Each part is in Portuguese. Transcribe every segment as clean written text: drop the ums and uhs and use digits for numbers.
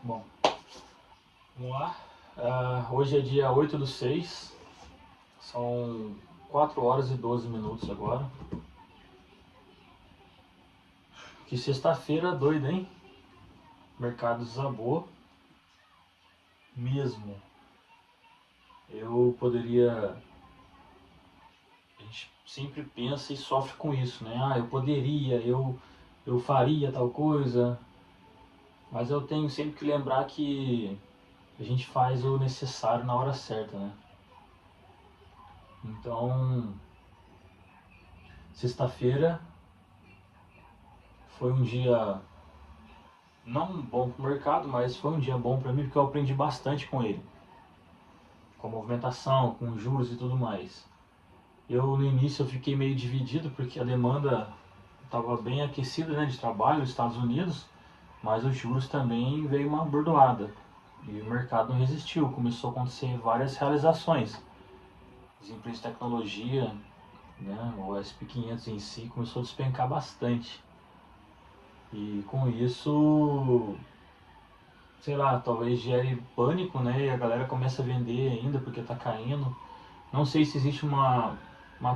Bom, vamos lá. Hoje é dia 8/6, são 4 horas e 12 minutos agora. Que sexta-feira doida, hein? O mercado desabou mesmo. Eu poderia... A gente sempre pensa e sofre com isso, né? Eu poderia, eu faria tal coisa. Mas eu tenho sempre que lembrar que a gente faz o necessário na hora certa, né? Então, sexta-feira foi um dia não bom para o mercado, mas foi um dia bom para mim porque eu aprendi bastante com ele. Com a movimentação, com juros e tudo mais. No início eu fiquei meio dividido porque a demanda estava bem aquecida, né, de trabalho nos Estados Unidos, mas os juros também veio uma bordoada. E o mercado não resistiu, começou a acontecer várias realizações. As empresas de tecnologia, né, o SP500 em si começou a despencar bastante. E com isso, sei lá, talvez gere pânico, né, e a galera começa a vender ainda porque está caindo. Não sei se existe uma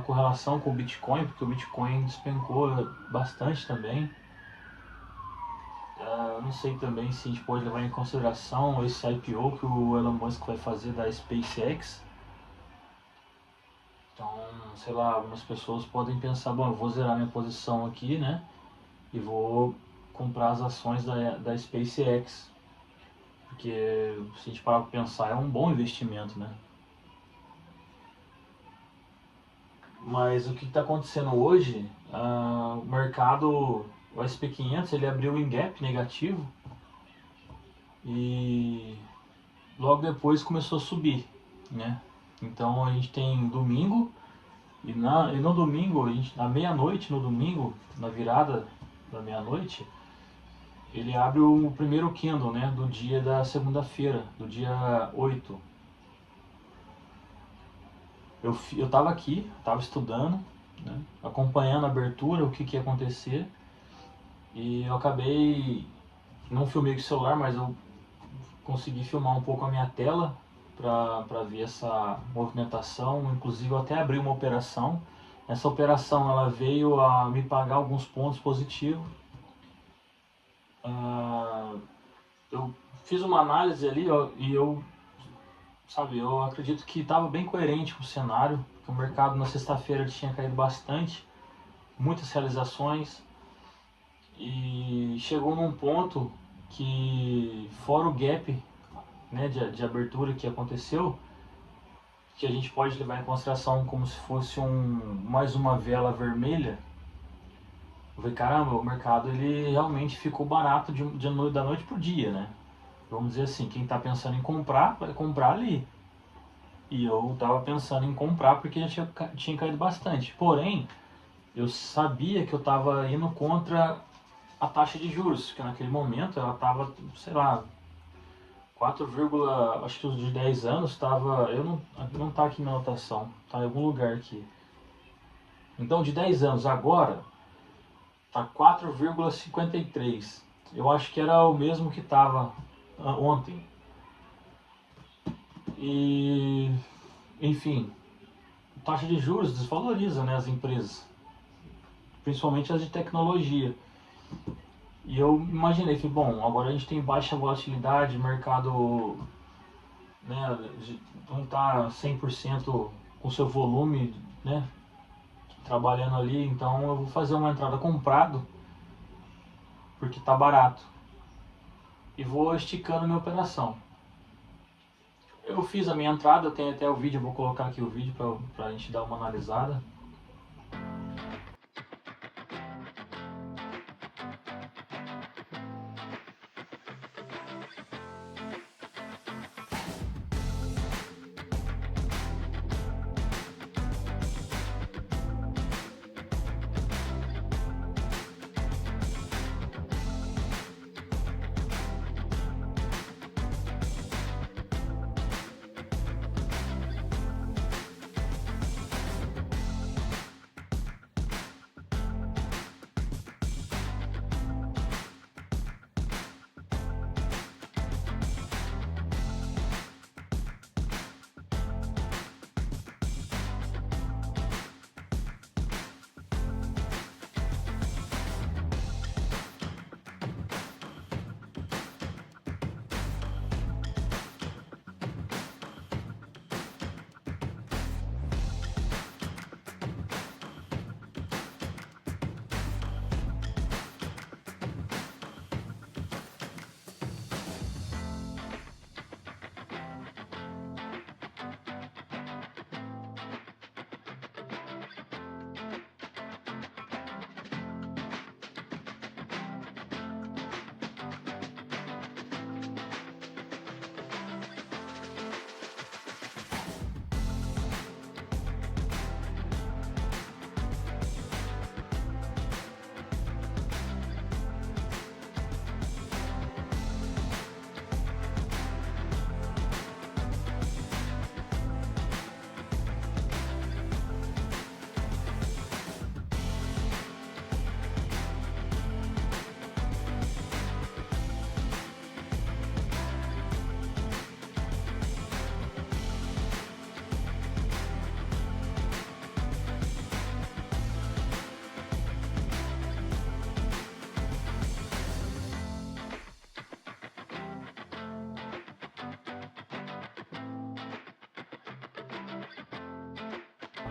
correlação com o Bitcoin, porque o Bitcoin despencou bastante também. Não sei também se a gente pode levar em consideração esse IPO que o Elon Musk vai fazer da SpaceX. Então, sei lá, algumas pessoas podem pensar, bom, eu vou zerar minha posição aqui, né? E vou comprar as ações da SpaceX. Porque se a gente parar para pensar, é um bom investimento, né? Mas o que está acontecendo hoje, o mercado, o SP500, ele abriu em gap negativo e logo depois começou a subir, né? Então a gente tem domingo e no domingo, na meia-noite, no domingo, na virada da meia-noite, ele abre o primeiro candle, né, do dia da segunda-feira, do dia 8. Eu estava aqui, estava estudando, né, acompanhando a abertura, o que ia acontecer, e eu acabei, não filmei com o celular, mas eu consegui filmar um pouco a minha tela para ver essa movimentação. Inclusive eu até abri uma operação. Essa operação ela veio a me pagar alguns pontos positivos. Eu fiz uma análise ali e eu acredito que estava bem coerente com o cenário, que o mercado na sexta-feira tinha caído bastante, muitas realizações, e chegou num ponto que, fora o gap, né, de abertura que aconteceu, que a gente pode levar em consideração como se fosse mais uma vela vermelha. Eu falei, caramba, o mercado ele realmente ficou barato da noite pro dia, né? Vamos dizer assim, quem está pensando em comprar, vai comprar ali. E eu estava pensando em comprar porque já tinha caído bastante. Porém, eu sabia que eu estava indo contra a taxa de juros, que naquele momento ela estava, sei lá, 4, acho que os de 10 anos estava, não tá aqui na anotação, tá em algum lugar aqui. Então de 10 anos agora tá 4,53. Eu acho que era o mesmo que estava ontem. E enfim, taxa de juros desvaloriza, né, as empresas, principalmente as de tecnologia. E eu imaginei, falei, bom, agora a gente tem baixa volatilidade, mercado, né, não está 100% com seu volume, né, trabalhando ali, então eu vou fazer uma entrada comprado, porque está barato, e vou esticando minha operação. Eu fiz a minha entrada, tem até o vídeo, eu vou colocar aqui o vídeo para a gente dar uma analisada.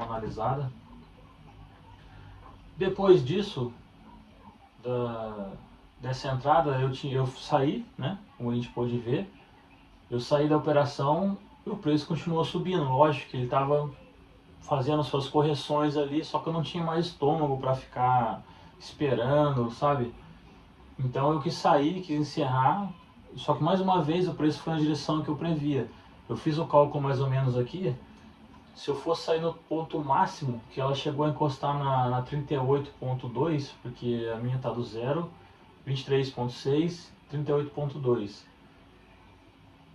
uma analisada. Depois disso, dessa entrada, eu saí, né, como a gente pôde ver, eu saí da operação e o preço continuou subindo. Lógico que ele estava fazendo suas correções ali, só que eu não tinha mais estômago para ficar esperando, sabe? Então eu quis sair, quis encerrar, só que mais uma vez o preço foi na direção que eu previa. Eu fiz o cálculo mais ou menos aqui, se eu fosse sair no ponto máximo, que ela chegou a encostar na 38.2, porque a minha está do 0, 23.6, 38.2.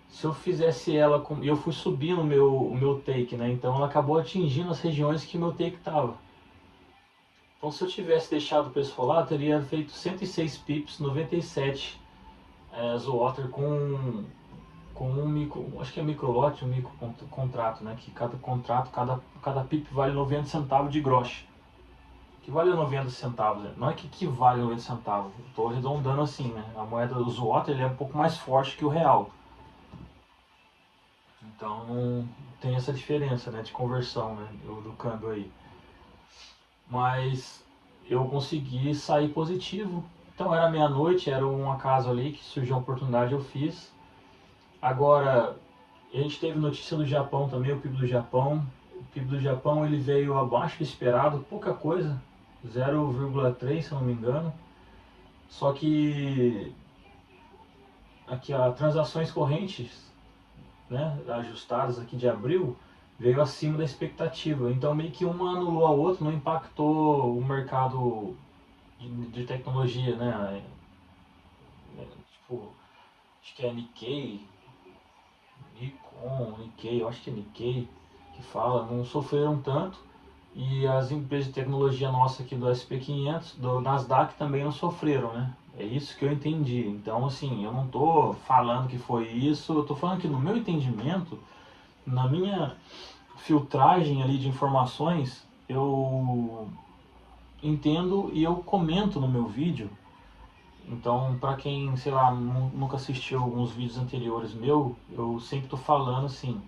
Se eu fizesse ela com... E eu fui subindo o meu take, né? Então ela acabou atingindo as regiões que meu take estava. Então se eu tivesse deixado o preço rolar, eu teria feito 106 pips, 97 Zwater com um micro, acho que é micro lote, um micro contrato, né? Que cada contrato, cada pip vale 90 centavos de grosch. Que vale 90 centavos, né? Não é que vale 90 centavos, estou arredondando assim, né? A moeda do Zwater ele é um pouco mais forte que o real. Então tem essa diferença, né, de conversão, né, do câmbio aí. Mas eu consegui sair positivo. Então era meia-noite, era um acaso ali que surgiu a oportunidade, eu fiz. Agora, a gente teve notícia do Japão também, o PIB do Japão. O PIB do Japão ele veio abaixo do esperado, pouca coisa, 0,3 se eu não me engano. Só que aqui as transações correntes, né, ajustadas aqui de abril, veio acima da expectativa. Então meio que uma anulou a outra, não impactou o mercado de tecnologia, né? Tipo, acho que é Nikkei, Nikkei, eu acho que é Nikkei que fala, não sofreram tanto. E as empresas de tecnologia nossa aqui do SP500, do Nasdaq também não sofreram, né? É isso que eu entendi. Então, assim, eu não estou falando que foi isso, eu estou falando que no meu entendimento, na minha filtragem ali de informações, eu entendo e eu comento no meu vídeo. Então, para quem, sei lá, nunca assistiu alguns vídeos anteriores meu, eu sempre estou falando assim,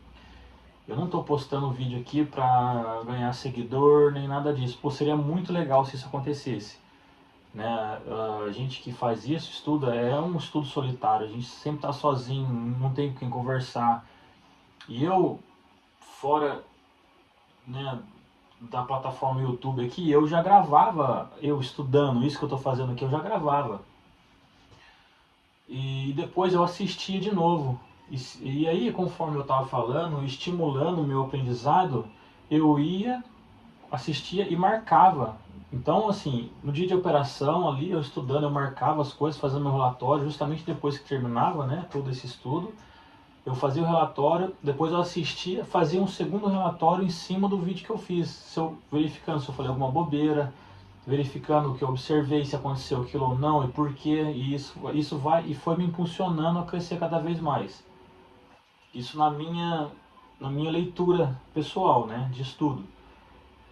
eu não estou postando vídeo aqui para ganhar seguidor nem nada disso. Pô, seria muito legal se isso acontecesse, né? A gente que faz isso, estuda, é um estudo solitário, a gente sempre está sozinho, não tem com quem conversar. E eu, fora, né, da plataforma YouTube aqui, eu já gravava, eu estudando isso que eu estou fazendo aqui, eu já gravava. E depois eu assistia de novo. E aí, conforme eu estava falando, estimulando o meu aprendizado, eu ia, assistia e marcava. Então, assim, no dia de operação ali, eu estudando, eu marcava as coisas, fazendo meu relatório, justamente depois que terminava, né, todo esse estudo. Eu fazia o relatório, depois eu assistia, fazia um segundo relatório em cima do vídeo que eu fiz, verificando se eu falei alguma bobeira, verificando o que eu observei, se aconteceu aquilo ou não e por quê, e isso vai e foi me impulsionando a crescer cada vez mais. Isso na minha leitura pessoal, né, de estudo.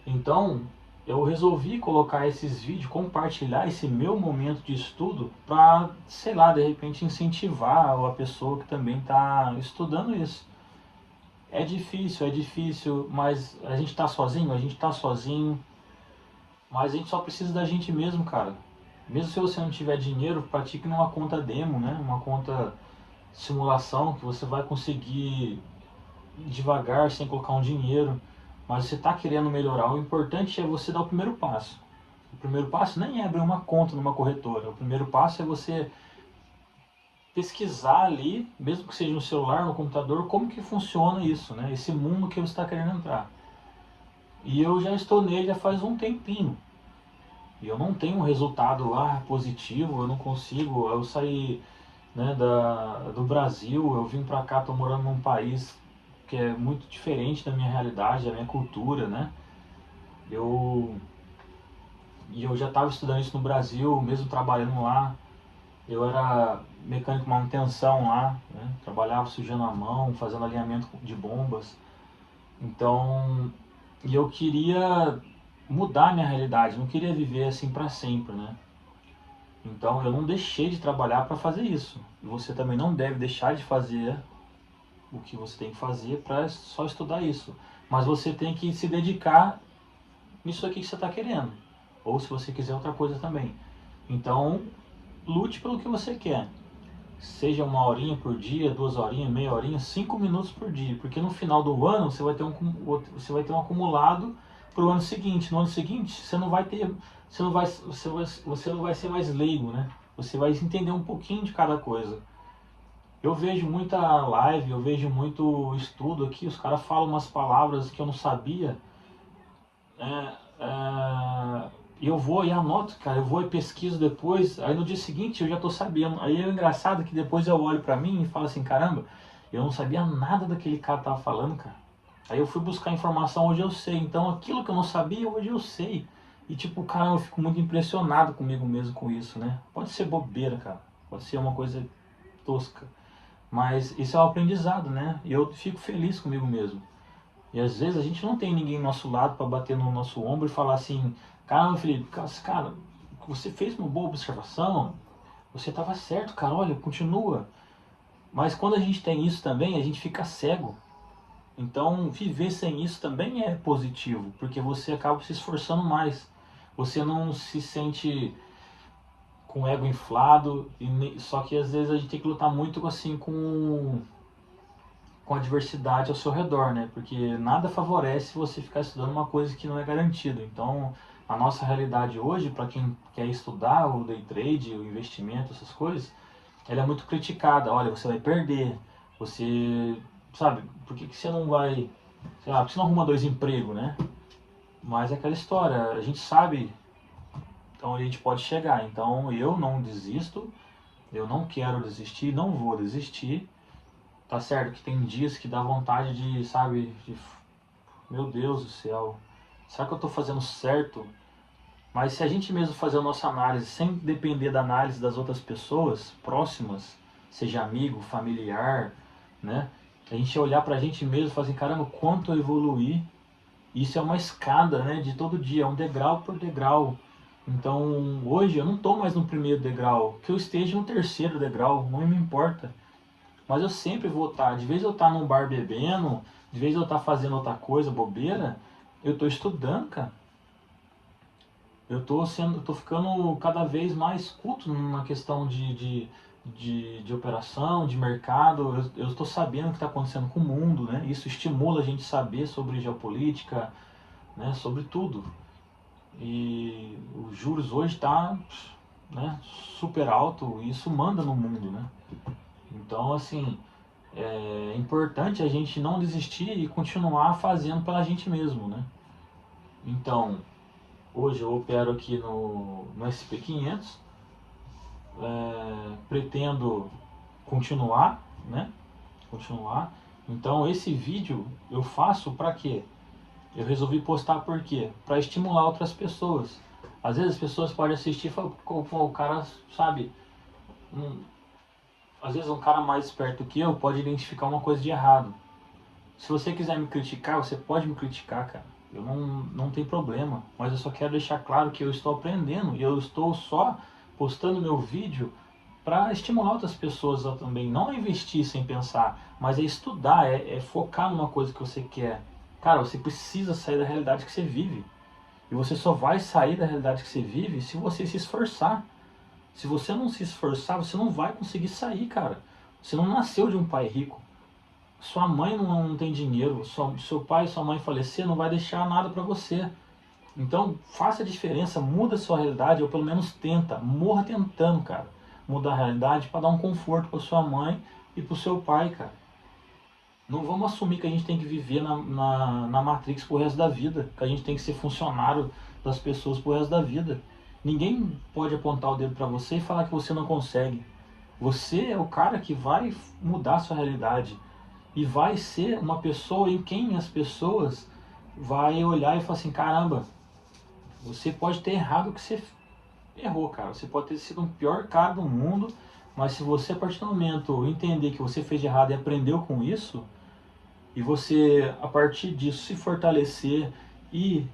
Então, eu resolvi colocar esses vídeos, compartilhar esse meu momento de estudo para, sei lá, de repente incentivar a pessoa que também está estudando isso. É difícil, mas a gente está sozinho, mas a gente só precisa da gente mesmo, cara. Mesmo se você não tiver dinheiro, pratique numa conta demo, né? Uma conta simulação que você vai conseguir devagar, sem colocar um dinheiro. Mas você está querendo melhorar, o importante é você dar o primeiro passo. O primeiro passo nem é abrir uma conta numa corretora. O primeiro passo é você pesquisar ali, mesmo que seja no celular, no computador, como que funciona isso, né? Esse mundo que você está querendo entrar. E eu já estou nele já faz um tempinho. E eu não tenho um resultado lá positivo, eu não consigo. Eu saí, né, do Brasil, eu vim pra cá, tô morando num país que é muito diferente da minha realidade, da minha cultura, né? E eu já estava estudando isso no Brasil, mesmo trabalhando lá. Eu era mecânico de manutenção lá, né? Trabalhava sujando a mão, fazendo alinhamento de bombas. Então, e eu queria mudar a minha realidade, não queria viver assim para sempre, né? Então eu não deixei de trabalhar para fazer isso. E você também não deve deixar de fazer o que você tem que fazer para só estudar isso. Mas você tem que se dedicar nisso aqui que você está querendo. Ou se você quiser outra coisa também. Então, lute pelo que você quer. Seja 1 horinha por dia, 2 horinhas, meia horinha, 5 minutos por dia. Porque no final do ano você vai ter um acumulado para o ano seguinte. No ano seguinte você não vai ter. Você não vai ser mais leigo, né? Você vai entender um pouquinho de cada coisa. Eu vejo muita live, eu vejo muito estudo aqui, os caras falam umas palavras que eu não sabia. É, e eu vou e anoto, cara, eu vou e pesquiso depois, aí no dia seguinte eu já tô sabendo. Aí é engraçado que depois eu olho pra mim e falo assim, caramba, eu não sabia nada daquele cara tava falando, cara. Aí eu fui buscar informação, hoje eu sei. Então aquilo que eu não sabia, hoje eu sei. E tipo, cara, eu fico muito impressionado comigo mesmo com isso, né? Pode ser bobeira, cara. Pode ser uma coisa tosca. Mas isso é um aprendizado, né? E eu fico feliz comigo mesmo. E às vezes a gente não tem ninguém do nosso lado para bater no nosso ombro e falar assim, caramba, Felipe, cara, você fez uma boa observação, você estava certo, cara, olha, continua. Mas quando a gente tem isso também, a gente fica cego. Então, viver sem isso também é positivo, porque você acaba se esforçando mais. Você não se sente com o ego inflado, só que às vezes a gente tem que lutar muito assim com a diversidade ao seu redor, né? Porque nada favorece você ficar estudando uma coisa que não é garantida. Então, a nossa realidade hoje, para quem quer estudar o day trade, o investimento, essas coisas, ela é muito criticada. Olha, você vai perder, você, sabe, por que você não vai, sei lá, por que você não arruma 2 empregos, né? Mas é aquela história, a gente sabe onde a gente pode chegar. Então, eu não desisto, eu não quero desistir, não vou desistir. Tá certo que tem dias que dá vontade de, sabe, meu Deus do céu, será que eu tô fazendo certo? Mas se a gente mesmo fazer a nossa análise sem depender da análise das outras pessoas próximas, seja amigo, familiar, né? A gente olhar pra gente mesmo e falar assim, caramba, quanto eu evoluí. Isso é uma escada, né, de todo dia, é um degrau por degrau. Então, hoje eu não tô mais no primeiro degrau, que eu esteja no terceiro degrau, não me importa. Mas eu sempre vou estar, de vez eu estar num bar bebendo, de vez eu estar fazendo outra coisa, bobeira, eu estou estudando, cara. Eu tô ficando cada vez mais culto na questão de operação, de mercado. Eu estou sabendo o que está acontecendo com o mundo, né? Isso estimula a gente saber sobre geopolítica, né? Sobre tudo. E os juros hoje está, né, super alto e isso manda no mundo, né? Então, assim, é importante a gente não desistir e continuar fazendo pela gente mesmo, né? Então, hoje eu opero aqui no SP500, pretendo continuar, né? Continuar. Então, esse vídeo eu faço para quê? Eu resolvi postar por quê? Para estimular outras pessoas. Às vezes as pessoas podem assistir e falar, pô, o cara, sabe, às vezes um cara mais esperto que eu pode identificar uma coisa de errado. Se você quiser me criticar, você pode me criticar, cara. Eu não tem problema. Mas eu só quero deixar claro que eu estou aprendendo e eu estou só postando meu vídeo para estimular outras pessoas a também não investir sem pensar, mas é estudar, é focar numa coisa que você quer. Cara, você precisa sair da realidade que você vive. E você só vai sair da realidade que você vive se você se esforçar. Se você não se esforçar, você não vai conseguir sair, cara. Você não nasceu de um pai rico. Sua mãe não tem dinheiro, seu pai e sua mãe falecer não vai deixar nada para você. Então faça a diferença, muda a sua realidade, ou pelo menos tenta, morra tentando, cara, mudar a realidade para dar um conforto para sua mãe e para o seu pai, cara. Não vamos assumir que a gente tem que viver na Matrix pro resto da vida, que a gente tem que ser funcionário das pessoas pro resto da vida. Ninguém pode apontar o dedo para você e falar que você não consegue. Você é o cara que vai mudar a sua realidade e vai ser uma pessoa em quem as pessoas vai olhar e falar assim, caramba, você pode ter errado o que você errou, cara. Você pode ter sido o pior cara do mundo, mas se você a partir do momento entender que você fez de errado e aprendeu com isso, e você a partir disso se fortalecer e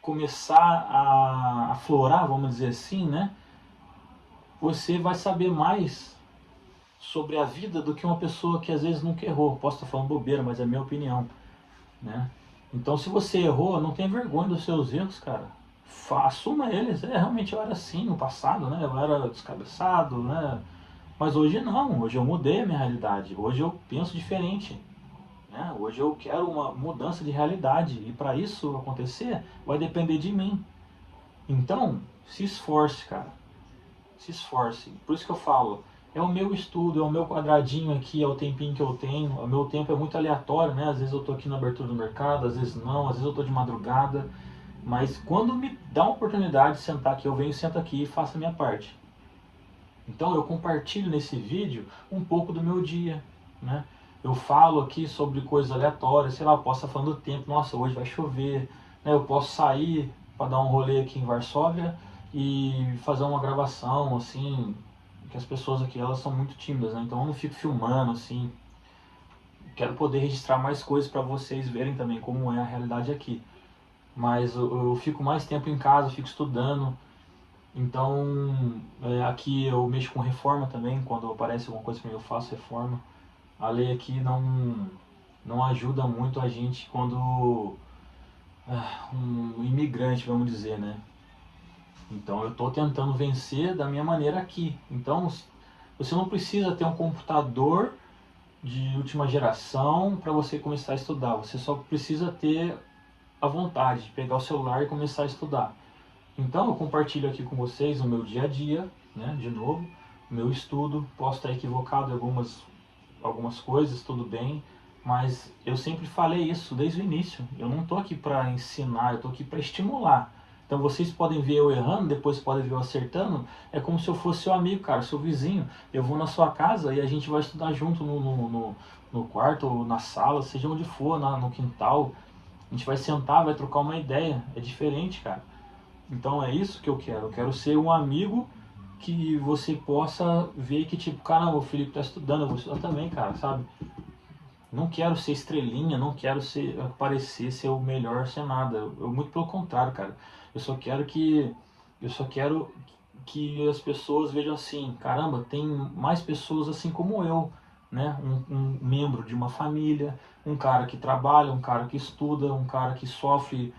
começar a aflorar, vamos dizer assim, né? Você vai saber mais sobre a vida do que uma pessoa que às vezes nunca errou. Posso estar falando bobeira, mas é a minha opinião. né? Então, se você errou, não tenha vergonha dos seus erros, cara. Assuma eles. Realmente eu era assim no passado, né? Eu era descabeçado, né? Mas hoje não. Hoje eu mudei a minha realidade. Hoje eu penso diferente, né? Hoje eu quero uma mudança de realidade. E para isso acontecer, vai depender de mim. Então, se esforce, cara. Se esforce. Por isso que eu falo, é o meu estudo, é o meu quadradinho aqui, é o tempinho que eu tenho. O meu tempo é muito aleatório, né? Às vezes eu tô aqui na abertura do mercado, às vezes não, às vezes eu tô de madrugada. Mas quando me dá uma oportunidade de sentar aqui, eu venho, sento aqui e faço a minha parte. Então eu compartilho nesse vídeo um pouco do meu dia, né? Eu falo aqui sobre coisas aleatórias, sei lá, eu posso estar falando do tempo, nossa, hoje vai chover, né? Eu posso sair para dar um rolê aqui em Varsóvia e fazer uma gravação, assim, que as pessoas aqui, elas são muito tímidas, né? Então eu não fico filmando, assim, quero poder registrar mais coisas para vocês verem também como é a realidade aqui. Mas eu fico mais tempo em casa, fico estudando, então, aqui eu mexo com reforma também, quando aparece alguma coisa para mim eu faço reforma. A lei aqui não ajuda muito a gente quando um imigrante, vamos dizer, né? Então eu estou tentando vencer da minha maneira aqui. Então, você não precisa ter um computador de última geração para você começar a estudar. Você só precisa ter a vontade de pegar o celular e começar a estudar. Então eu compartilho aqui com vocês o meu dia a dia, né, de novo, o meu estudo. Posso estar equivocado em algumas coisas, tudo bem, mas eu sempre falei isso desde o início. Eu não estou aqui para ensinar, eu estou aqui para estimular. Então vocês podem ver eu errando, depois podem ver eu acertando. É como se eu fosse seu amigo, cara, seu vizinho. Eu vou na sua casa e a gente vai estudar junto no quarto ou na sala, seja onde for, no quintal. A gente vai sentar, vai trocar uma ideia. É diferente, cara. Então é isso que eu quero. Eu quero ser um amigo que você possa ver que, tipo, caramba, o Felipe tá estudando, eu vou estudar também, cara, sabe? Não quero ser estrelinha, não quero parecer ser o melhor, ser nada. Muito pelo contrário, cara. Eu só quero que. Eu só quero que as pessoas vejam assim, caramba, tem mais pessoas assim como eu, né? Um membro de uma família, um cara que trabalha, um cara que estuda, um cara que sofre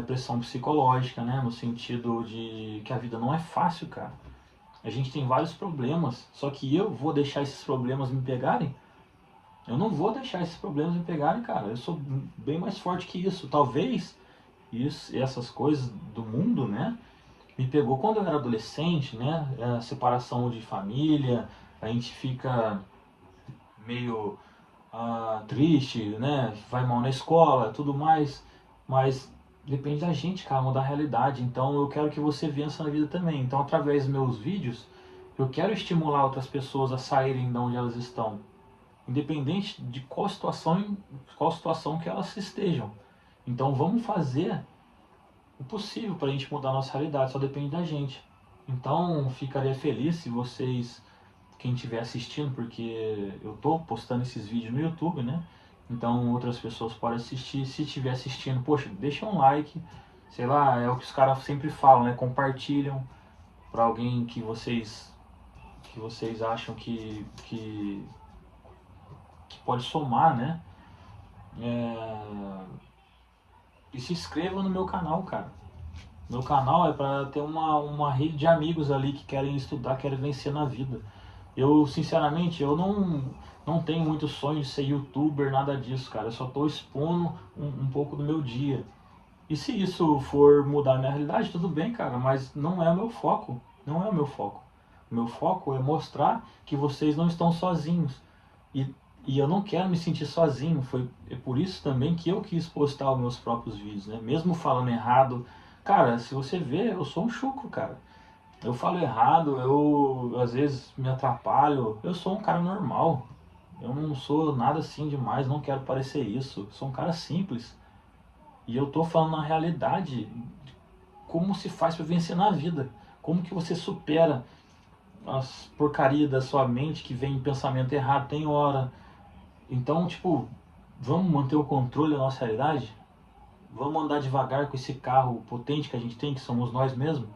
pressão psicológica, né? No sentido de que a vida não é fácil, cara. A gente tem vários problemas, só que eu vou deixar esses problemas me pegarem? Eu não vou deixar esses problemas me pegarem, cara. Eu sou bem mais forte que isso. Talvez essas coisas do mundo, né? Me pegou quando eu era adolescente, né? A separação de família, a gente fica meio triste, né? Vai mal na escola, tudo mais. Mas depende da gente, cara, mudar a realidade. Então eu quero que você vença na vida também. Então, através dos meus vídeos, eu quero estimular outras pessoas a saírem de onde elas estão, independente de qual situação que elas estejam. Então vamos fazer o possível para a gente mudar a nossa realidade, só depende da gente. Então ficaria feliz se vocês, quem estiver assistindo, porque eu estou postando esses vídeos no YouTube, né? Então outras pessoas podem assistir. Se estiver assistindo, poxa, deixa um like, sei lá, é o que os caras sempre falam, né? Compartilham para alguém que vocês acham que pode somar, né? E se inscreva no meu canal, cara. Meu canal é para ter uma rede de amigos ali que querem estudar, querem vencer na vida. Eu, sinceramente, eu não tenho muito sonho de ser youtuber, nada disso, cara. Eu só tô expondo um pouco do meu dia. E se isso for mudar a minha realidade, tudo bem, cara, mas não é o meu foco. Não é o meu foco. O meu foco é mostrar que vocês não estão sozinhos. E, e eu não quero me sentir sozinho. É por isso também que eu quis postar os meus próprios vídeos, né? Mesmo falando errado. Cara, se você vê, eu sou um chucro, cara. Eu falo errado, eu às vezes me atrapalho. Eu sou um cara normal. Eu não sou nada assim demais, não quero parecer isso. Eu sou um cara simples. E eu tô falando na realidade como se faz para vencer na vida. Como que você supera as porcarias da sua mente que vem em pensamento errado, tem hora. Então, tipo, vamos manter o controle da nossa realidade? Vamos andar devagar com esse carro potente que a gente tem, que somos nós mesmos?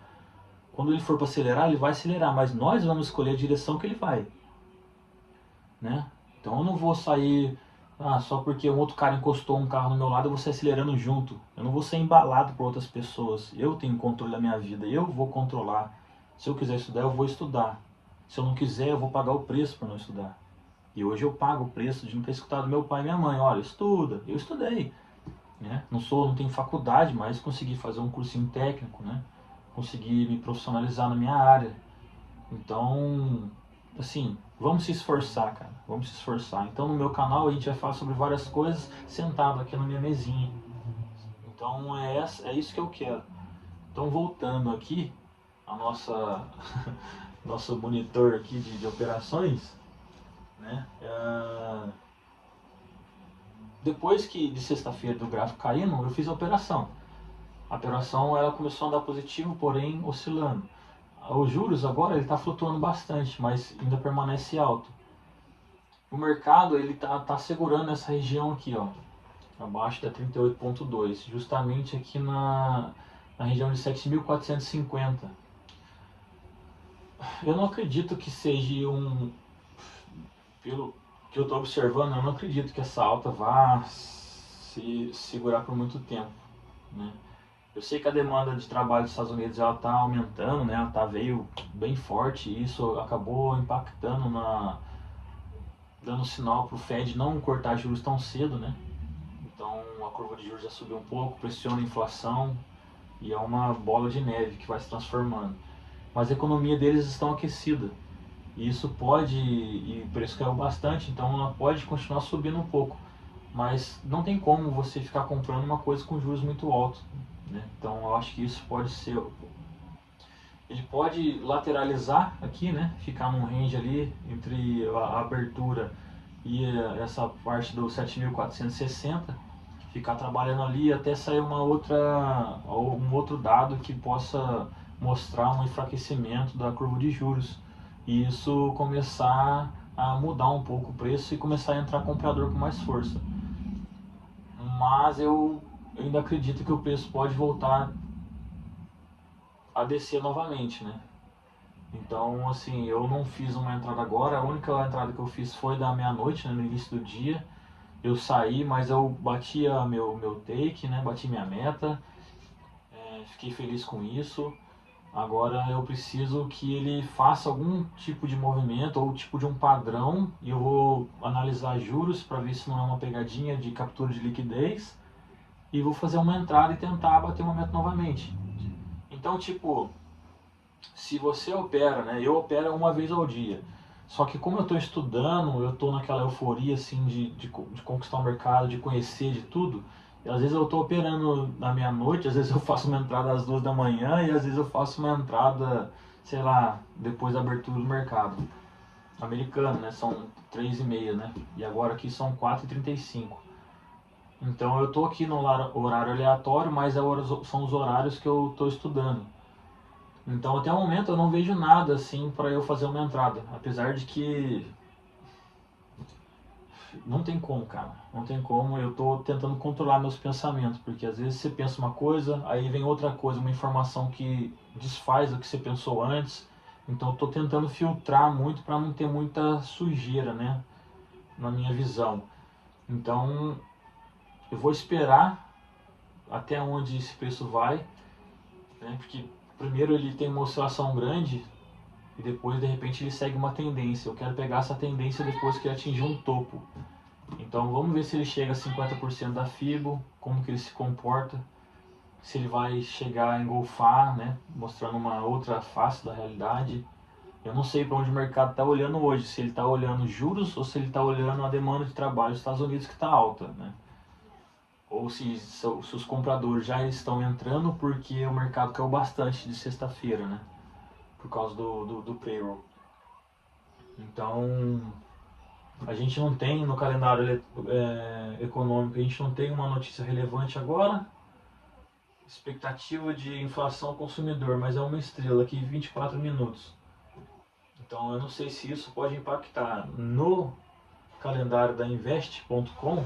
Quando ele for para acelerar, ele vai acelerar, mas nós vamos escolher a direção que ele vai, né? Então eu não vou sair Ah, só porque um outro cara encostou um carro no meu lado, eu vou sair acelerando junto. Eu não vou ser embalado por outras pessoas. Eu tenho controle da minha vida, eu vou controlar. Se eu quiser estudar, eu vou estudar. Se eu não quiser, eu vou pagar o preço por não estudar. E hoje eu pago o preço de não ter escutado meu pai e minha mãe. Olha, estuda. Eu estudei, né? Não tenho faculdade, mas consegui fazer um cursinho técnico, né? Consegui me profissionalizar na minha área. Então, assim, vamos se esforçar, cara. Vamos se esforçar. Então, no meu canal a gente vai falar sobre várias coisas sentado aqui na minha mesinha. Então, é isso que eu quero. Então, voltando aqui, a nossa nosso monitor aqui de operações, né? Depois que de sexta-feira do gráfico caindo, eu fiz a operação. A operação ela começou a andar positivo, porém oscilando. Os juros agora ele está flutuando bastante, mas ainda permanece alto. O mercado ele tá segurando essa região aqui, ó, abaixo da 38,2, justamente aqui na região de 7.450. Eu não acredito que seja pelo que eu estou observando, eu não acredito que essa alta vá se segurar por muito tempo, né? Eu sei que a demanda de trabalho dos Estados Unidos ela está aumentando, né? Ela veio bem forte e isso acabou impactando dando sinal para o Fed não cortar juros tão cedo, né? Então a curva de juros já subiu um pouco, pressiona a inflação e é uma bola de neve que vai se transformando. Mas a economia deles está aquecida e isso pode, e o preço caiu bastante, então ela pode continuar subindo um pouco. Mas não tem como você ficar comprando uma coisa com juros muito altos, né? Então eu acho que isso pode ser, ele pode lateralizar aqui, né? Ficar num range ali entre a abertura e essa parte do 7.460, ficar trabalhando ali até sair um outro dado que possa mostrar um enfraquecimento da curva de juros e isso começar a mudar um pouco o preço e começar a entrar comprador com mais força. Mas eu ainda acredito que o preço pode voltar a descer novamente, né? Então, assim, eu não fiz uma entrada agora, a única entrada que eu fiz foi da meia-noite, né, no início do dia. Eu saí, mas eu bati meu take, né, bati minha meta, fiquei feliz com isso. Agora eu preciso que ele faça algum tipo de movimento ou tipo de um padrão e eu vou analisar juros para ver se não é uma pegadinha de captura de liquidez e vou fazer uma entrada e tentar bater uma meta novamente. Então, tipo, se você opera, né? Eu opero uma vez ao dia. Só que como eu estou estudando, eu estou naquela euforia assim de conquistar o mercado, de conhecer de tudo. E às vezes eu estou operando na meia-noite, às vezes eu faço uma entrada às 2 da manhã e às vezes eu faço uma entrada, sei lá, depois da abertura do mercado americano, né? São 3h30, né? E agora aqui são 4h35. Então eu estou aqui no horário aleatório, mas são os horários que eu estou estudando. Então até o momento eu não vejo nada assim para eu fazer uma entrada, apesar de que não tem como, cara, não tem como. Eu tô tentando controlar meus pensamentos, porque às vezes você pensa uma coisa, aí vem outra coisa, uma informação que desfaz o que você pensou antes. Então eu tô tentando filtrar muito para não ter muita sujeira, né, na minha visão. Então eu vou esperar até onde esse preço vai, né, porque primeiro ele tem uma oscilação grande e depois de repente ele segue uma tendência. Eu quero pegar essa tendência depois que ele atingir um topo. Então vamos ver se ele chega a 50% da FIBO, como que ele se comporta, se ele vai chegar a engolfar, né, mostrando uma outra face da realidade. Eu não sei para onde o mercado está olhando hoje, se ele está olhando juros ou se ele está olhando a demanda de trabalho dos Estados Unidos que está alta, né? Ou se os compradores já estão entrando porque o mercado caiu bastante de sexta-feira, né? Por causa do payroll. Então, a gente não tem no calendário econômico, a gente não tem uma notícia relevante agora. Expectativa de inflação consumidor, mas é uma estrela aqui, 24 minutos. Então eu não sei se isso pode impactar no calendário da Invest.com.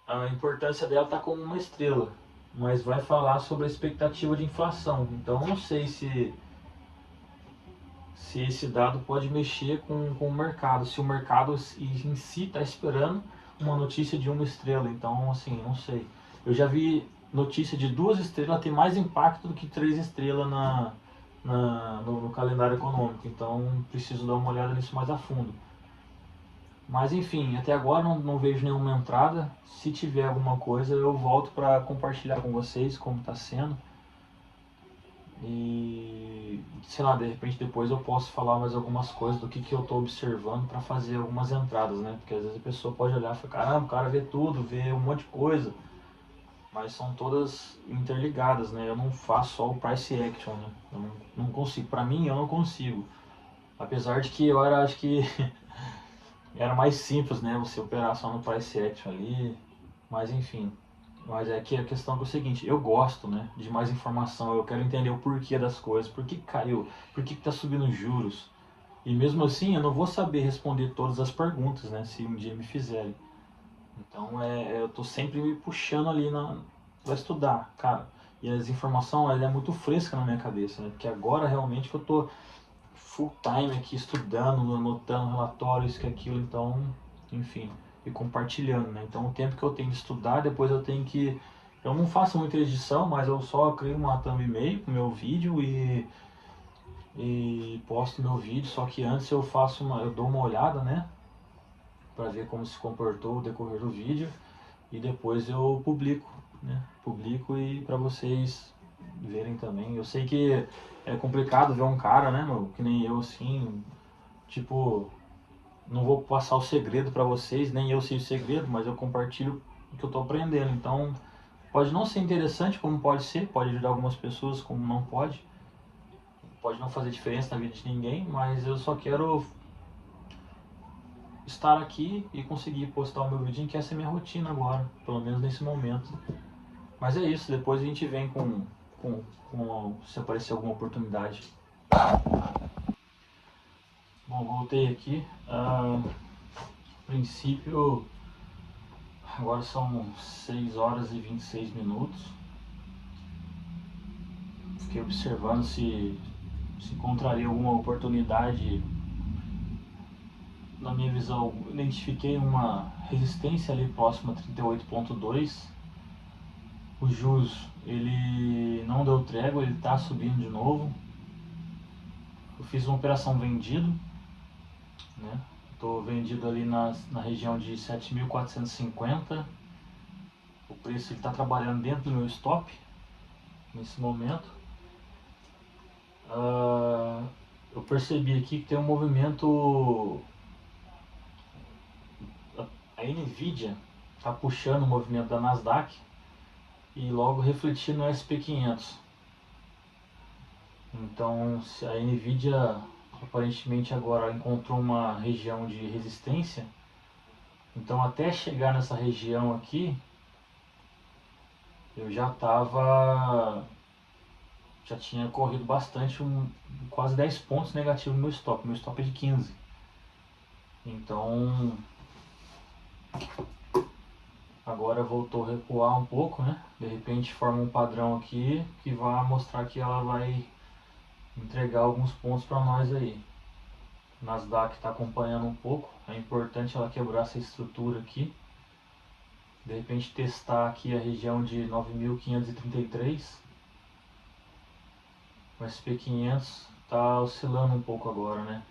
A importância dela está como uma estrela, mas vai falar sobre a expectativa de inflação. Então eu não sei se esse dado pode mexer com o mercado, se o mercado em si está esperando uma notícia de 1 estrela, então assim, não sei. Eu já vi notícia de 2 estrelas ter mais impacto do que 3 estrelas no calendário econômico, então preciso dar uma olhada nisso mais a fundo. Mas enfim, até agora não vejo nenhuma entrada. Se tiver alguma coisa, eu volto para compartilhar com vocês como está sendo. E sei lá, de repente depois eu posso falar mais algumas coisas do que eu estou observando para fazer algumas entradas, né? Porque às vezes a pessoa pode olhar e falar, caramba, o cara vê tudo, vê um monte de coisa, mas são todas interligadas, né? Eu não faço só o price action, né? Eu não consigo, para mim eu não consigo. Apesar de que eu acho que era mais simples, né? Você operar só no price action ali, mas enfim. Mas é que a questão é o seguinte, eu gosto, né, de mais informação, eu quero entender o porquê das coisas, por que caiu, por que está subindo os juros. E mesmo assim eu não vou saber responder todas as perguntas, né, se um dia me fizerem. Então eu tô sempre me puxando ali para estudar, cara. E as informações, ela é muito fresca na minha cabeça, né, porque agora realmente que eu tô full time aqui estudando, anotando relatórios, que aquilo, então, enfim, e compartilhando, né? Então o tempo que eu tenho de estudar, depois eu tenho que. Eu não faço muita edição, mas eu só crio uma thumbnail com meu vídeo e posto meu vídeo, só que antes eu dou uma olhada, né? Para ver como se comportou o decorrer do vídeo e depois eu publico, né? Publico e para vocês verem também. Eu sei que é complicado ver um cara, né, meu, que nem eu assim, tipo, não vou passar o segredo para vocês, nem eu sei o segredo, mas eu compartilho o que eu tô aprendendo. Então, pode não ser interessante como pode ser, pode ajudar algumas pessoas como não pode. Pode não fazer diferença na vida de ninguém, mas eu só quero estar aqui e conseguir postar o meu vídeo, que essa é a minha rotina agora, pelo menos nesse momento. Mas é isso, depois a gente vem com se aparecer alguma oportunidade. Bom, voltei aqui. A princípio, agora são 6 horas e 26 minutos. Fiquei observando se encontraria alguma oportunidade. Na minha visão, identifiquei uma resistência ali próxima a 38,2. Os juros, ele não deu trégua, ele está subindo de novo. Eu fiz uma operação vendido, né? Estou vendido ali na região de 7.450. O preço está trabalhando dentro do meu stop nesse momento. Eu percebi aqui que tem um movimento. A Nvidia está puxando o movimento da Nasdaq e logo refletir no SP500. Então, se a Nvidia aparentemente agora encontrou uma região de resistência, então até chegar nessa região aqui, eu já tinha corrido bastante, quase 10 pontos negativos no meu stop. Meu stop é de 15. Então, agora voltou a recuar um pouco, né? De repente forma um padrão aqui que vai mostrar que ela vai entregar alguns pontos para nós aí. Nasdaq está acompanhando um pouco, é importante ela quebrar essa estrutura aqui. De repente testar aqui a região de 9.533. O SP500 está oscilando um pouco agora, né?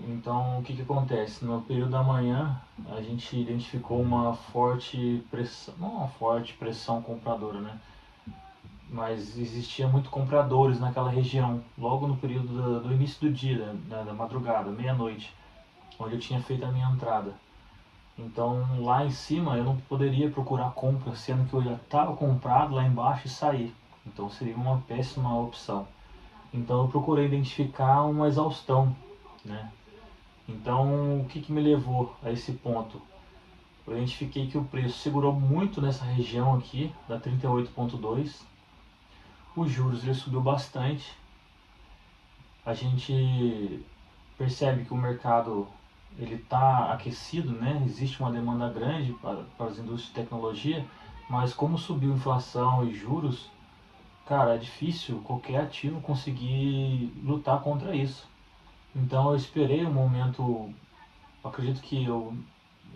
Então o que acontece? No período da manhã a gente identificou uma forte pressão, não uma forte pressão compradora, né? Mas existia muito compradores naquela região, logo no período do início do dia, da madrugada, meia-noite, onde eu tinha feito a minha entrada. Então lá em cima eu não poderia procurar compra, sendo que eu já estava comprado lá embaixo e sair. Então seria uma péssima opção. Então eu procurei identificar uma exaustão, né? Então o que me levou a esse ponto? Eu identifiquei que o preço segurou muito nessa região aqui, da 38,2. Os juros ele subiu bastante. A gente percebe que o mercado ele está aquecido, né? Existe uma demanda grande para as indústrias de tecnologia, mas como subiu a inflação e juros, cara, é difícil qualquer ativo conseguir lutar contra isso. Então eu esperei um momento, acredito que eu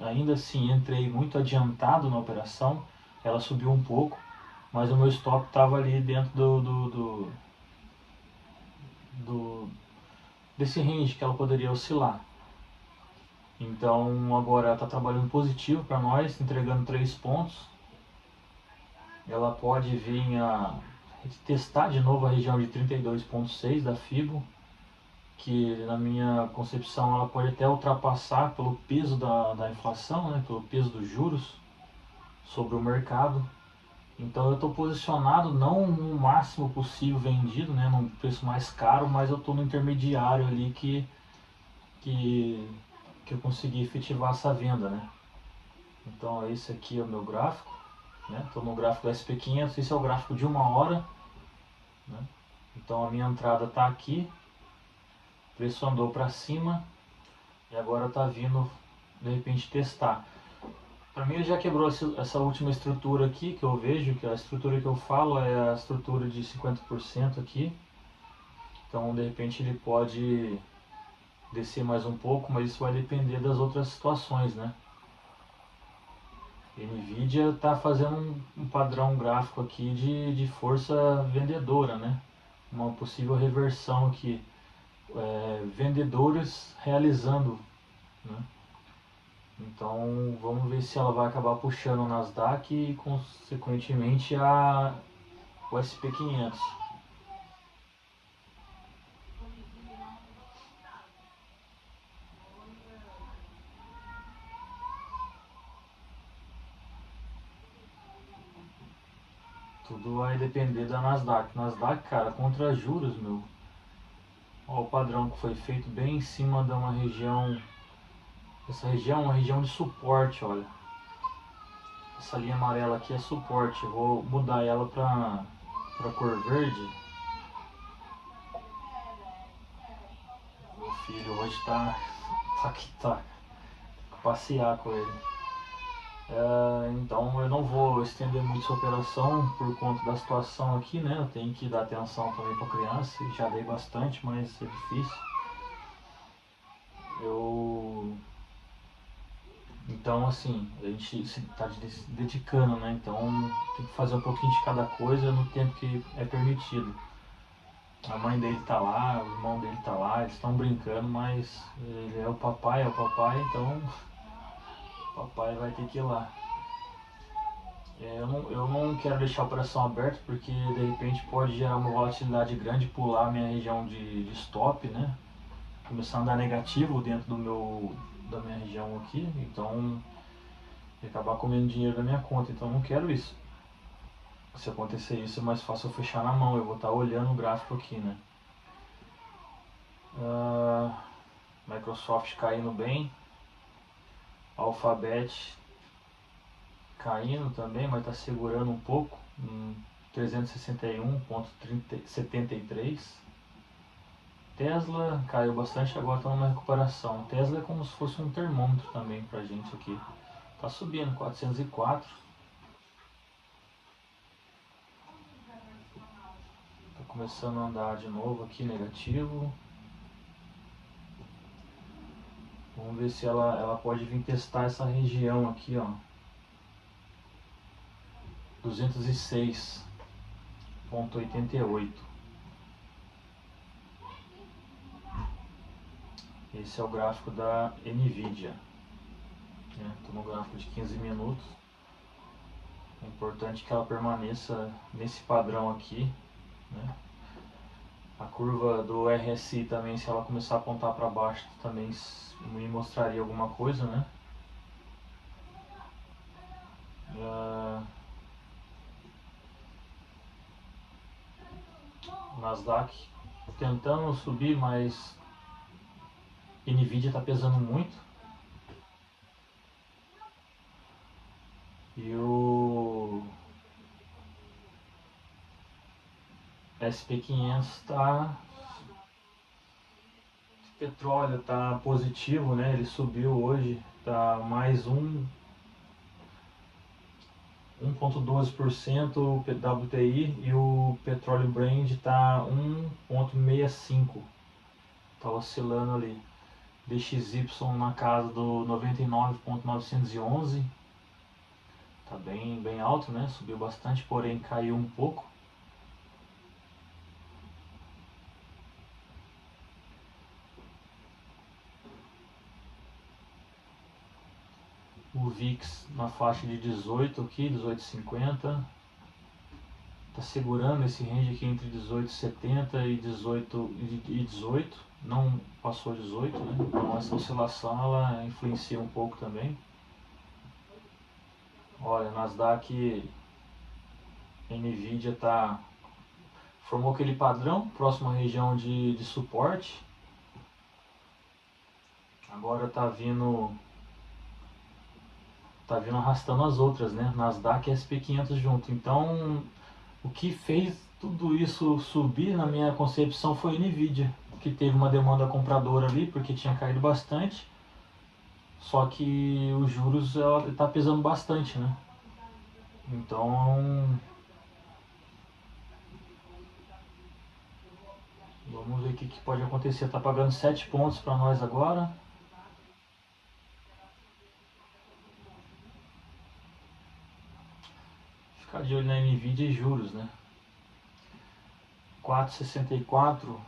ainda assim entrei muito adiantado na operação, ela subiu um pouco, mas o meu stop estava ali dentro do desse range que ela poderia oscilar. Então agora ela está trabalhando positivo para nós, entregando 3 pontos. Ela pode vir a testar de novo a região de 32,6 da FIBO, que na minha concepção ela pode até ultrapassar pelo peso da inflação, né, pelo peso dos juros sobre o mercado. Então eu estou posicionado não no máximo possível vendido, né, num preço mais caro, mas eu estou no intermediário ali que eu consegui efetivar essa venda, né. Então esse aqui é o meu gráfico, né, estou no gráfico do SP500, esse é o gráfico de 1 hora, né. Então a minha entrada está aqui, o preço andou para cima e agora está vindo de repente testar. Para mim ele já quebrou essa última estrutura aqui que eu vejo, que a estrutura que eu falo é a estrutura de 50% aqui. Então de repente ele pode descer mais um pouco, mas isso vai depender das outras situações, né? Nvidia está fazendo um padrão gráfico aqui de força vendedora, né? Uma possível reversão aqui, vendedores realizando, né? Então vamos ver se ela vai acabar puxando o Nasdaq e consequentemente o SP500. Tudo vai depender da Nasdaq. Nasdaq, cara, contra juros, meu. Ó, o padrão que foi feito bem em cima de uma região. Essa região é uma região de suporte, olha. Essa linha amarela aqui é suporte. Eu vou mudar ela para cor verde. Meu filho hoje tá que tá. Passear com ele. Então eu não vou estender muito essa operação por conta da situação aqui, né? Eu tenho que dar atenção também para a criança, já dei bastante, mas é difícil. Então assim, a gente está dedicando, né? Então tem que fazer um pouquinho de cada coisa no tempo que é permitido. A mãe dele tá lá, o irmão dele tá lá, eles estão brincando, mas ele é o papai, então o papai vai ter que ir lá. Eu não quero deixar a operação aberta porque de repente pode gerar uma volatilidade grande, pular a minha região de stop, né? Começar a andar negativo dentro da minha região aqui, então acabar comendo dinheiro da minha conta, então eu não quero isso. Se acontecer isso é mais fácil eu fechar na mão, eu vou estar olhando o gráfico aqui, né? Microsoft caindo bem, Alphabet caindo também, mas está segurando um pouco, 361,73. Tesla caiu bastante, agora está numa recuperação. Tesla é como se fosse um termômetro também pra gente aqui. Tá subindo, 404. Tá começando a andar de novo aqui, negativo. Vamos ver se ela pode vir testar essa região aqui, ó. 206,88. Esse é o gráfico da Nvidia. Estou no gráfico de 15 minutos. É importante que ela permaneça nesse padrão aqui, né? A curva do RSI também, se ela começar a apontar para baixo, também me mostraria alguma coisa, né? Nasdaq tentando subir, mas Nvidia está pesando muito. E o SP500 está... Petróleo está positivo, né? Ele subiu hoje, está mais 1,12% o WTI e o petróleo Brent está 1,65. Está oscilando ali. DXY na casa do 99.911. Tá bem alto, né? Subiu bastante, porém caiu um pouco. O VIX na faixa de 18 aqui, 18,50. Tá segurando esse range aqui entre 18,70 e 18. Não passou 18, né? Então essa oscilação ela influencia um pouco também. Olha, Nasdaq, Nvidia formou aquele padrão, próxima região de suporte. Agora tá vindo arrastando as outras, né? Nasdaq e SP500 junto. Então, o que fez tudo isso subir, na minha concepção, foi a Nvidia, que teve uma demanda compradora ali, porque tinha caído bastante. Só que os juros está pesando bastante, né? Então, vamos ver o que pode acontecer. Tá pagando 7 pontos para nós agora. Ficar de olho na Nvidia e juros, né? 4,64,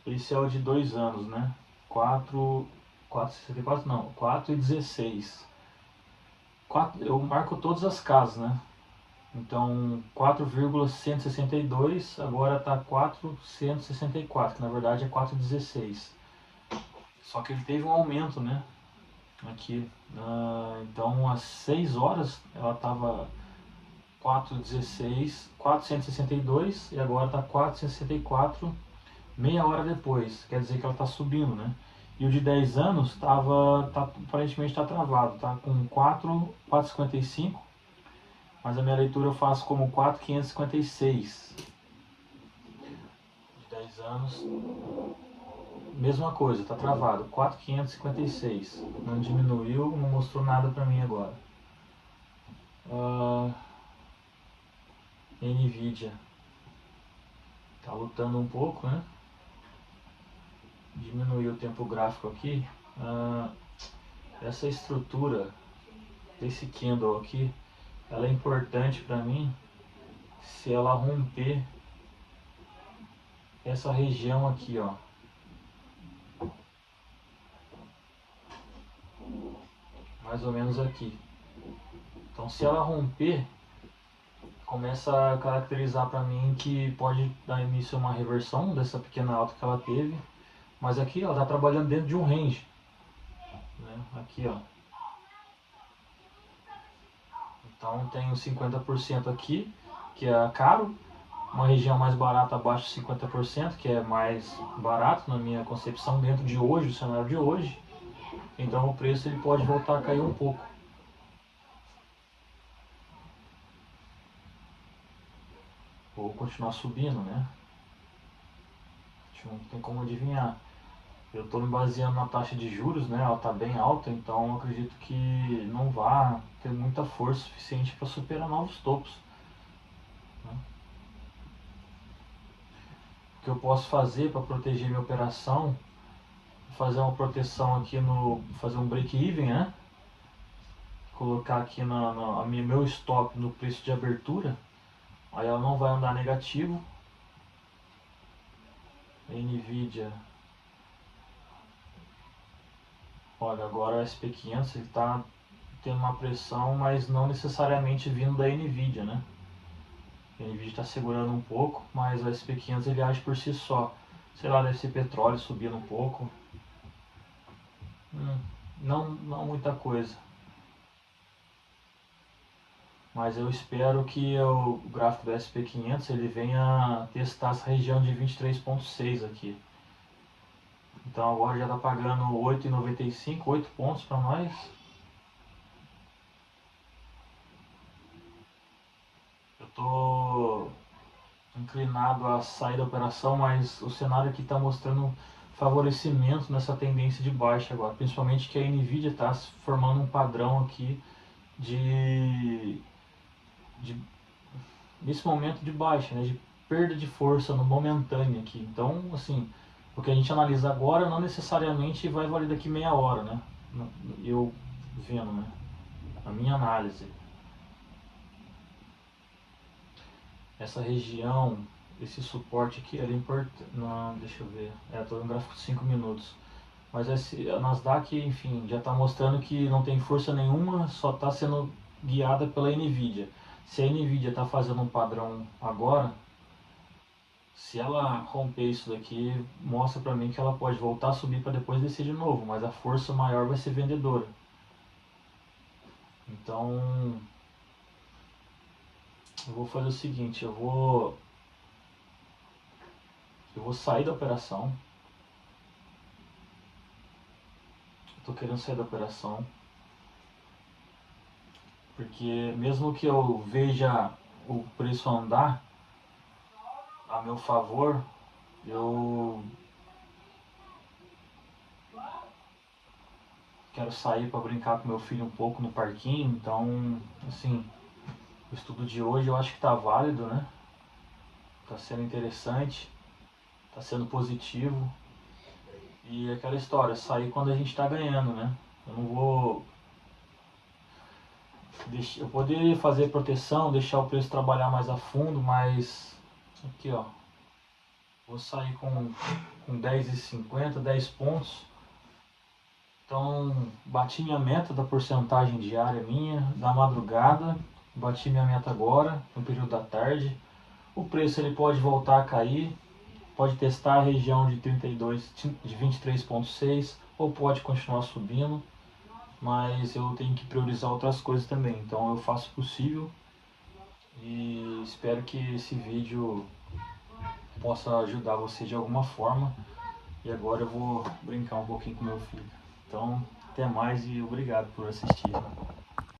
esse é o de 2 anos, né? 4,64 não, 4,16. Eu marco todas as casas, né? Então 4,162, agora está 4,164, que na verdade é 4,16. Só que ele teve um aumento, né? Aqui. Então às 6 horas ela estava 4,16, 462 e agora está 4,64 meia hora depois. Quer dizer que ela está subindo, né? E o de 10 anos aparentemente está travado, tá com 4,55, mas a minha leitura eu faço como 4,556. De 10 anos, mesma coisa, está travado, 4,556. Não diminuiu, não mostrou nada para mim agora. Nvidia está lutando um pouco, né? Diminuir o tempo gráfico aqui. Essa estrutura desse candle aqui, ela é importante para mim se ela romper essa região aqui, ó. Mais ou menos aqui. Então se ela romper, começa a caracterizar para mim que pode dar início a uma reversão dessa pequena alta que ela teve. Mas aqui ela está trabalhando dentro de um range, né? Aqui, ó. Então tem os 50% aqui, que é caro, uma região mais barata abaixo de 50%, que é mais barato na minha concepção dentro de hoje, do cenário de hoje. Então o preço ele pode voltar a cair um pouco. Ou continuar subindo, né? A gente não tem como adivinhar. Eu estou me baseando na taxa de juros, né? Ela está bem alta, então eu acredito que não vai ter muita força suficiente para superar novos topos, né? O que eu posso fazer para proteger minha operação, fazer uma proteção aqui fazer um break-even, né? Colocar aqui meu stop no preço de abertura, aí ela não vai andar negativo. Nvidia, olha, agora o SP500 ele está tendo uma pressão, mas não necessariamente vindo da Nvidia, né? A Nvidia está segurando um pouco, mas o SP500 ele age por si só. Sei lá, deve ser petróleo subindo um pouco. Não muita coisa. Mas eu espero que o gráfico do SP500 ele venha testar essa região de 23,6 aqui. Então agora já está pagando 8,95, 8 pontos para nós. Eu estou inclinado a sair da operação, mas o cenário aqui está mostrando favorecimento nessa tendência de baixa agora, principalmente que a Nvidia está formando um padrão aqui nesse momento de baixa, né, de perda de força no momentâneo aqui. Então, assim, O que a gente analisa agora não necessariamente vai valer daqui meia hora, né? Eu vendo, né? A minha análise. Essa região, esse suporte aqui, ele é importante. Não, deixa eu ver. Tô no gráfico de 5 minutos. Mas a Nasdaq, enfim, já está mostrando que não tem força nenhuma, só está sendo guiada pela Nvidia. Se a Nvidia está fazendo um padrão agora, se ela romper isso daqui, mostra para mim que ela pode voltar a subir para depois descer de novo, mas a força maior vai ser vendedora. Então, eu vou fazer o seguinte, eu vou sair da operação. Estou querendo sair da operação, porque mesmo que eu veja o preço andar a meu favor, eu quero sair para brincar com meu filho um pouco no parquinho. Então, assim, o estudo de hoje eu acho que está válido, né? Está sendo interessante, está sendo positivo. E aquela história, sair quando a gente está ganhando, né? Eu não vou eu poderia fazer proteção, deixar o preço trabalhar mais a fundo, mas aqui ó, vou sair com 10,50, 10 pontos. Então bati minha meta da porcentagem diária minha, da madrugada, bati minha meta agora, no período da tarde. O preço ele pode voltar a cair, pode testar a região de 32, de 23,6 ou pode continuar subindo, mas eu tenho que priorizar outras coisas também, então eu faço o possível e espero que esse vídeo possa ajudar você de alguma forma. E agora eu vou brincar um pouquinho com meu filho. Então, até mais e obrigado por assistir.